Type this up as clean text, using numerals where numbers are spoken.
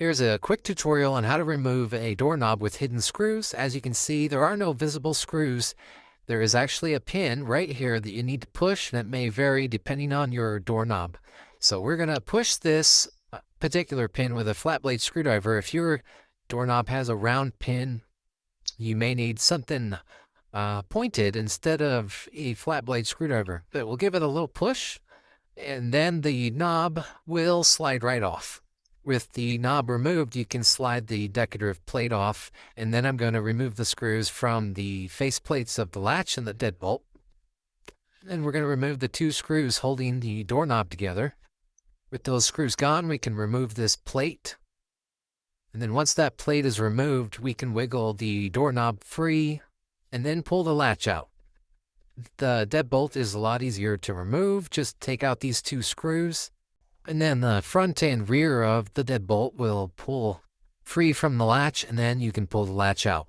Here's a quick tutorial on how to remove a doorknob with hidden screws. As you can see, there are no visible screws. There is actually a pin right here that you need to push, and it may vary depending on your doorknob. So we're going to push this particular pin with a flat blade screwdriver. If your doorknob has a round pin, you may need something pointed instead of a flat blade screwdriver. But we'll give it a little push, and then the knob will slide right off. With the knob removed, you can slide the decorative plate off, and then I'm going to remove the screws from the face plates of the latch and the deadbolt. Then we're going to remove the two screws holding the doorknob together. With those screws gone, we can remove this plate. And then once that plate is removed, we can wiggle the doorknob free and then pull the latch out. The deadbolt is a lot easier to remove. Just take out these two screws, and then the front and rear of the deadbolt will pull free from the latch, and then you can pull the latch out.